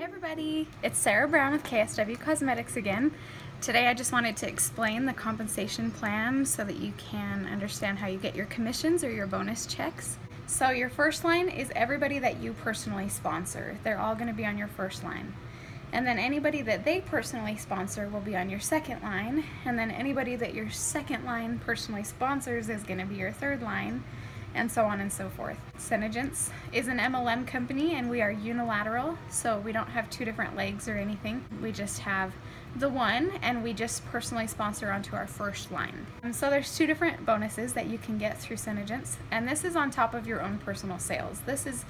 everybody, it's Sarah Brown with KSW Cosmetics again. Today I just wanted to explain the compensation plan so that you can understand how you get your commissions or your bonus checks. So your first line is everybody that you personally sponsor. They're all going to be on your first line. And then anybody that they personally sponsor will be on your second line. And then anybody that your second line personally sponsors is going to be your third line, and so on and so forth. SeneGence is an MLM company and we are unilateral, so we don't have two different legs or anything. We just have the one, and we just personally sponsor onto our first line. And so there's two different bonuses that you can get through SeneGence, and this is on top of your own personal sales. This is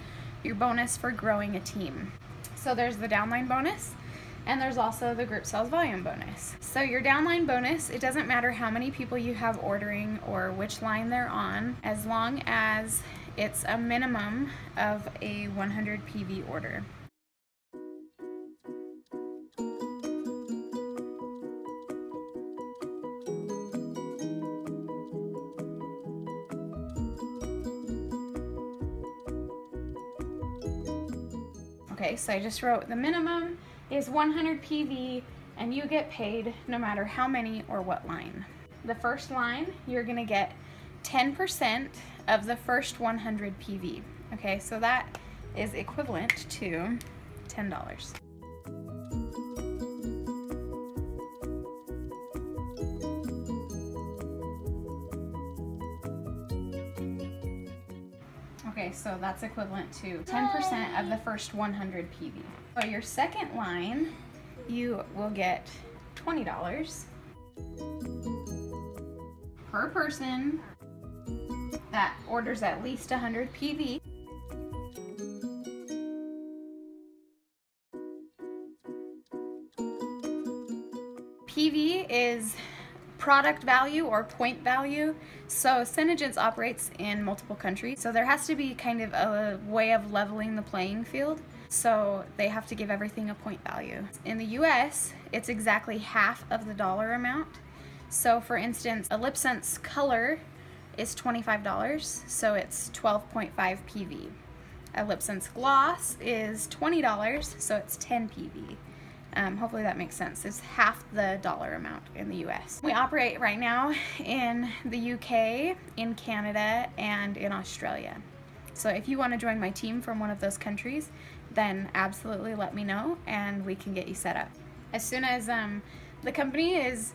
your bonus for growing a team. So there's the Downline Bonus, and there's also the group sales volume bonus. So your downline bonus, it doesn't matter how many people you have ordering or which line they're on, as long as it's a minimum of a 100 PV order. Okay, so I just wrote the minimum is 100 PV, and you get paid no matter how many or what line. The first line, you're gonna get 10% of the first 100 PV. Okay, so that is equivalent to $10. Okay, so that's equivalent to 10% of the first 100 PV. So your second line, you will get $20 per person that orders at least 100 PV. PV is product value or point value. So SeneGence operates in multiple countries, so there has to be kind of a way of leveling the playing field. So they have to give everything a point value. In the US, it's exactly half of the dollar amount. So for instance, a Lip Sense color is $25, so it's 12.5 PV. A Lip Sense gloss is $20, so it's 10 PV. Hopefully that makes sense. It's half the dollar amount in the US. We operate right now in the UK, in Canada, and in Australia. So if you want to join my team from one of those countries, then absolutely let me know and we can get you set up. As soon as the company is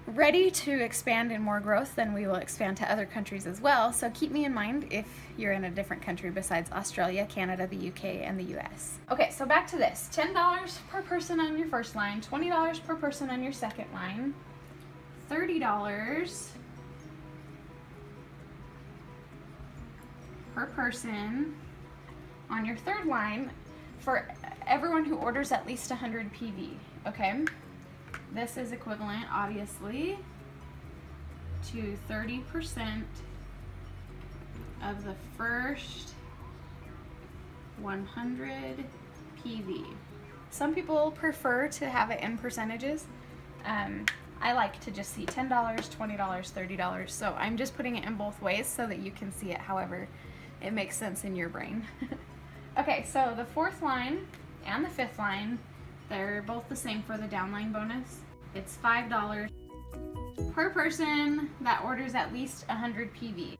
ready to expand in more growth, then we will expand to other countries as well. So keep me in mind if you're in a different country besides Australia, Canada, the UK, and the US. Okay, so back to this. $10 per person on your first line, $20 per person on your second line, $30 per person on your third line for everyone who orders at least 100 PV, okay? This is equivalent, obviously, to 30% of the first 100 PV. Some people prefer to have it in percentages. I like to just see $10, $20, $30, so I'm just putting it in both ways so that you can see it however it makes sense in your brain. Okay, so the fourth line and the fifth line, they're both the same for the downline bonus. It's $5 per person that orders at least 100 PV.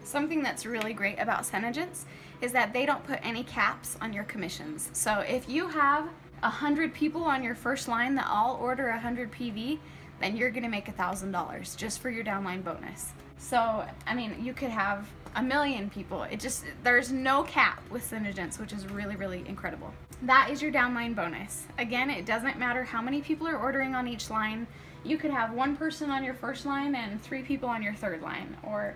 Something that's really great about SeneGence is that they don't put any caps on your commissions. So if you have 100 people on your first line that all order 100 PV, then you're gonna make $1,000 just for your downline bonus. So, I mean, you could have 1,000,000 people. There's no cap with SeneGence, which is really, really incredible. That is your downline bonus. Again, it doesn't matter how many people are ordering on each line. You could have one person on your first line and 3 people on your third line, or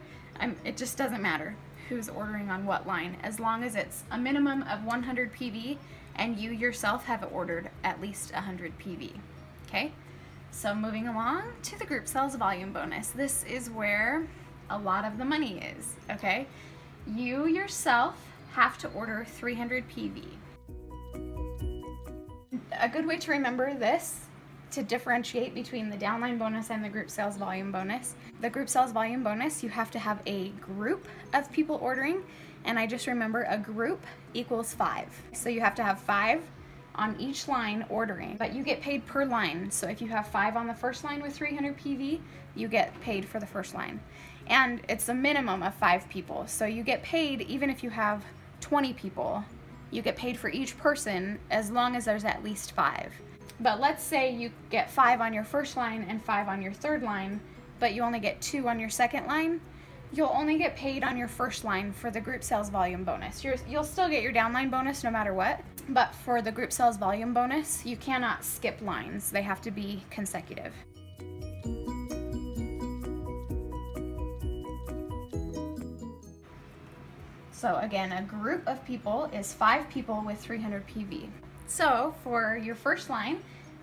it just doesn't matter who's ordering on what line, as long as it's a minimum of 100 PV and you yourself have ordered at least 100 PV, okay? So moving along to the group sales volume bonus. This is where a lot of the money is, okay? You yourself have to order 300 PV. A good way to remember this to differentiate between the downline bonus and the group sales volume bonus. The group sales volume bonus, you have to have a group of people ordering, and I just remember a group equals 5. So you have to have 5 on each line ordering, but you get paid per line. So if you have 5 on the first line with 300 PV, you get paid for the first line. And it's a minimum of 5 people. So you get paid even if you have 20 people, you get paid for each person as long as there's at least 5. But let's say you get 5 on your first line and 5 on your third line, but you only get 2 on your second line, you'll only get paid on your first line for the group sales volume bonus. You'll still get your downline bonus no matter what, but for the group sales volume bonus, you cannot skip lines. They have to be consecutive. So again, a group of people is 5 people with 300 PV. So for your first line,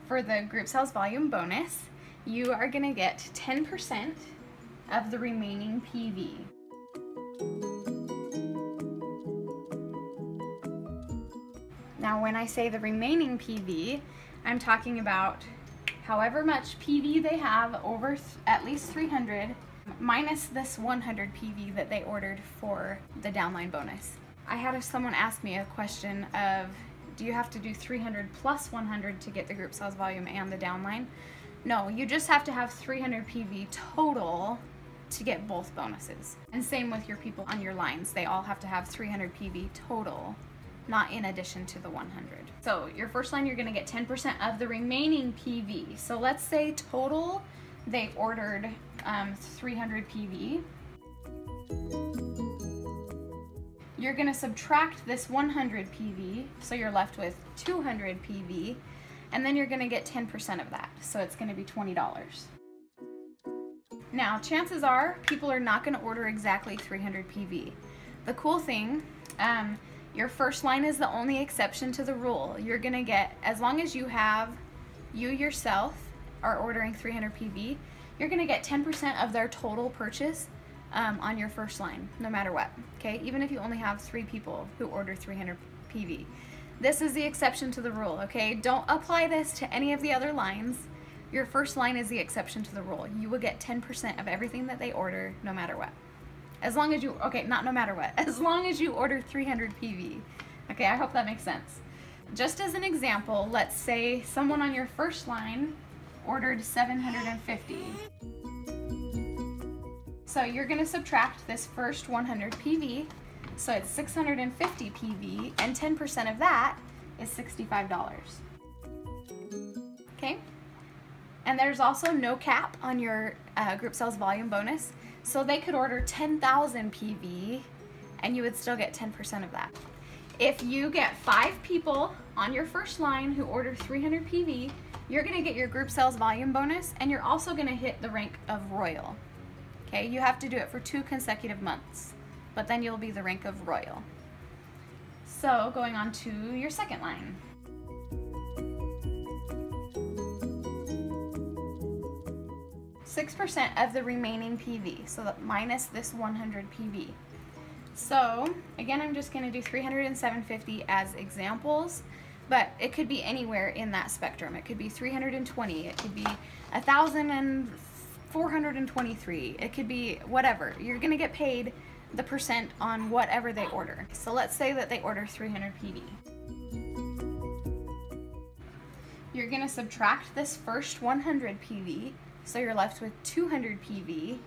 for the group sales volume bonus, you are going to get 10% of the remaining PV. Now when I say the remaining PV, I'm talking about however much PV they have over at least 300 minus this 100 PV that they ordered for the downline bonus. I had someone ask me a question of, do you have to do 300 plus 100 to get the group sales volume and the downline? No, you just have to have 300 PV total to get both bonuses. And same with your people on your lines. They all have to have 300 PV total, not in addition to the 100. So your first line, you're gonna get 10% of the remaining PV. So let's say total, they ordered 300 PV. You're gonna subtract this 100 PV, so you're left with 200 PV, and then you're gonna get 10% of that. So it's gonna be $20. Now, chances are people are not gonna order exactly 300 PV. The cool thing, your first line is the only exception to the rule. You're gonna get, as long as you yourself are ordering 300 PV, you're gonna get 10% of their total purchase on your first line, no matter what, okay? Even if you only have 3 people who order 300 PV. This is the exception to the rule, okay? Don't apply this to any of the other lines. Your first line is the exception to the rule. You will get 10% of everything that they order, no matter what. As long as you, okay, not no matter what, as long as you order 300 PV. Okay, I hope that makes sense. Just as an example, let's say someone on your first line ordered 750. So you're gonna subtract this first 100 PV, so it's 650 PV, and 10% of that is $65. Okay? And there's also no cap on your group sales volume bonus, so they could order 10,000 PV and you would still get 10% of that. If you get 5 people on your first line who order 300 PV, you're gonna get your group sales volume bonus, and you're also gonna hit the rank of Royal. Okay, you have to do it for 2 consecutive months, but then you'll be the rank of Royal. So going on to your second line. %6 of the remaining PV, so that minus this 100 PV. So again, I'm just gonna do 300 and 750 as examples, but it could be anywhere in that spectrum. It could be 320, it could be 1,423, it could be whatever. You're gonna get paid the percent on whatever they order. So let's say that they order 300 PV. You're gonna subtract this first 100 PV, so you're left with 200 PV,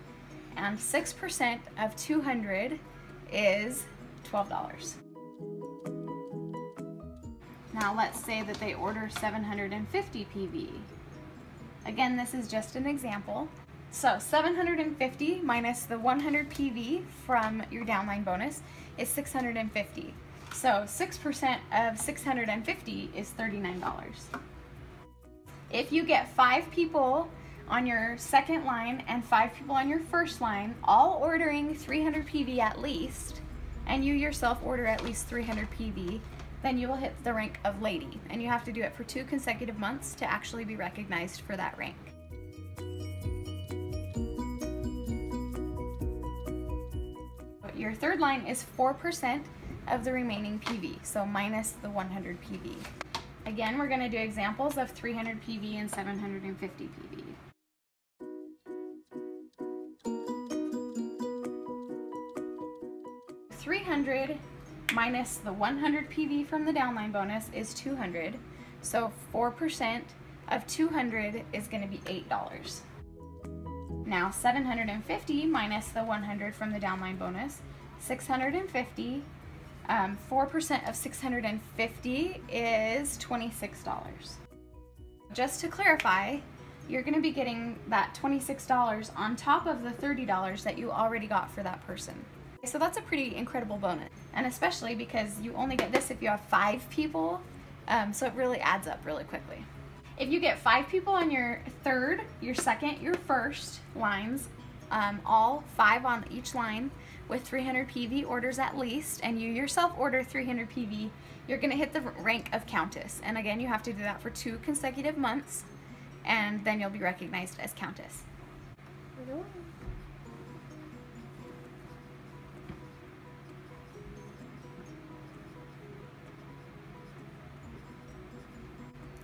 and 6% of 200 is $12. Now let's say that they order 750 PV. Again, this is just an example. So 750 minus the 100 PV from your downline bonus is 650. So 6% of 650 is $39. If you get 5 people on your second line and 5 people on your first line, all ordering 300 PV at least, and you yourself order at least 300 PV, then you will hit the rank of Lady, and you have to do it for 2 consecutive months to actually be recognized for that rank. Your third line is 4% of the remaining PV, so minus the 100 PV. Again, we're going to do examples of 300 PV and 750 PV. $300 minus the 100 PV from the downline bonus is $200. So 4% of 200 is going to be $8. Now 750 minus the 100 from the downline bonus, 650. 4% of 650 is $26. Just to clarify, you're going to be getting that $26 on top of the $30 that you already got for that person. So that's a pretty incredible bonus, and especially because you only get this if you have 5 people, so it really adds up really quickly. If you get 5 people on your third, your second, your first lines, all 5 on each line with 300 PV orders at least, and you yourself order 300 PV, you're going to hit the rank of Countess. And again, you have to do that for 2 consecutive months, and then you'll be recognized as Countess.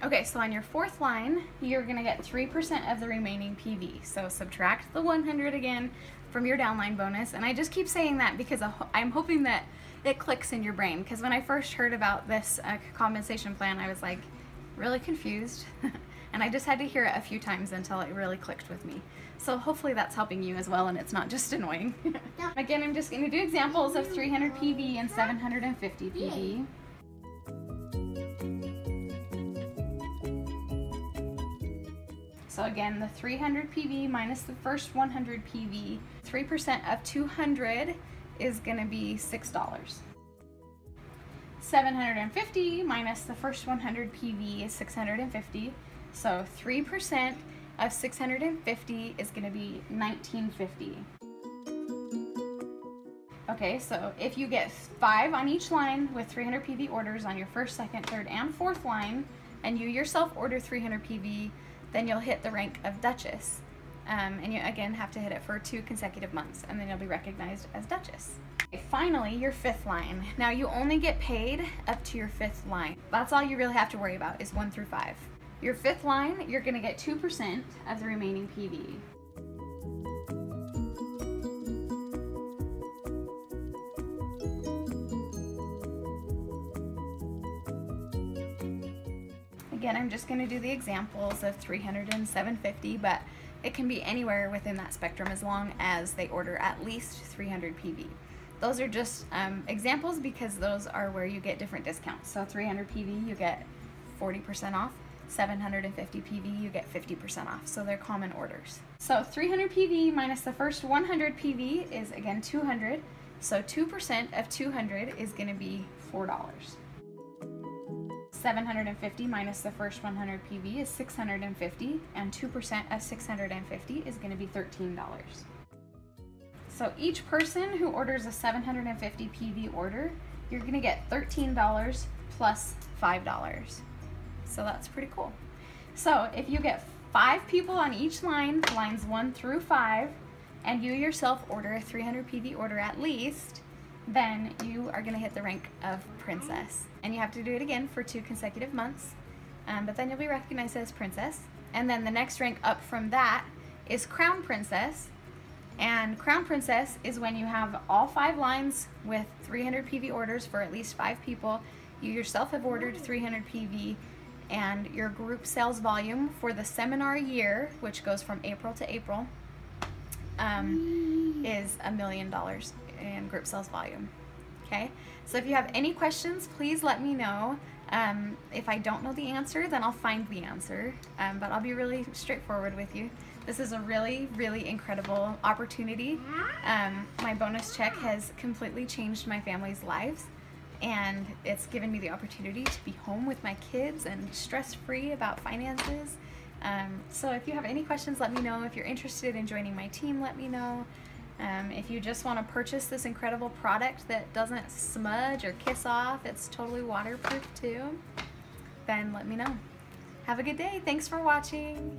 Okay, so on your fourth line, you're going to get 3% of the remaining PV. So subtract the 100 again from your downline bonus. And I just keep saying that because I'm hoping that it clicks in your brain. Because when I first heard about this compensation plan, I was like really confused. And I just had to hear it a few times until it really clicked with me. So hopefully that's helping you as well, and it's not just annoying. Again, I'm just going to do examples of 300 PV and 750 PV. So again, the 300 PV minus the first 100 PV, 3% of 200 is going to be $6. 750 minus the first 100 PV is 650. So 3% of 650 is going to be $19.50. Okay, so if you get 5 on each line with 300 PV orders on your first, second, third, and fourth line, and you yourself order 300 PV, then you'll hit the rank of Duchess. And you again have to hit it for 2 consecutive months, and then you'll be recognized as Duchess. Okay, finally, your fifth line. Now you only get paid up to your fifth line. That's all you really have to worry about is 1 through 5. Your fifth line, you're gonna get 2% of the remaining PV. Again, I'm just going to do the examples of 300 and 750, but it can be anywhere within that spectrum as long as they order at least 300 PV. Those are just examples because those are where you get different discounts. So 300 PV, you get 40% off. 750 PV, you get 50% off. So they're common orders. So 300 PV minus the first 100 PV is again 200. So 2% of 200 is going to be $4. 750 minus the first 100 PV is 650, and 2% of 650 is going to be $13. So each person who orders a 750 PV order, you're going to get $13 plus $5. So that's pretty cool. So if you get 5 people on each line, lines 1 through 5, and you yourself order a 300 PV order at least, then you are going to hit the rank of Princess. And you have to do it again for 2 consecutive months, but then you'll be recognized as Princess. And then the next rank up from that is Crown Princess. And Crown Princess is when you have all 5 lines with 300 PV orders for at least 5 people. You yourself have ordered 300 PV, and your group sales volume for the seminar year, which goes from April to April, is $1 million in group sales volume. Okay, so if you have any questions, please let me know. If I don't know the answer, then I'll find the answer, but I'll be really straightforward with you. This is a really, really incredible opportunity. My bonus check has completely changed my family's lives, and it's given me the opportunity to be home with my kids and stress-free about finances. So if you have any questions, let me know. If you're interested in joining my team, let me know. If you just want to purchase this incredible product that doesn't smudge or kiss off, it's totally waterproof too, then let me know. Have a good day. Thanks for watching.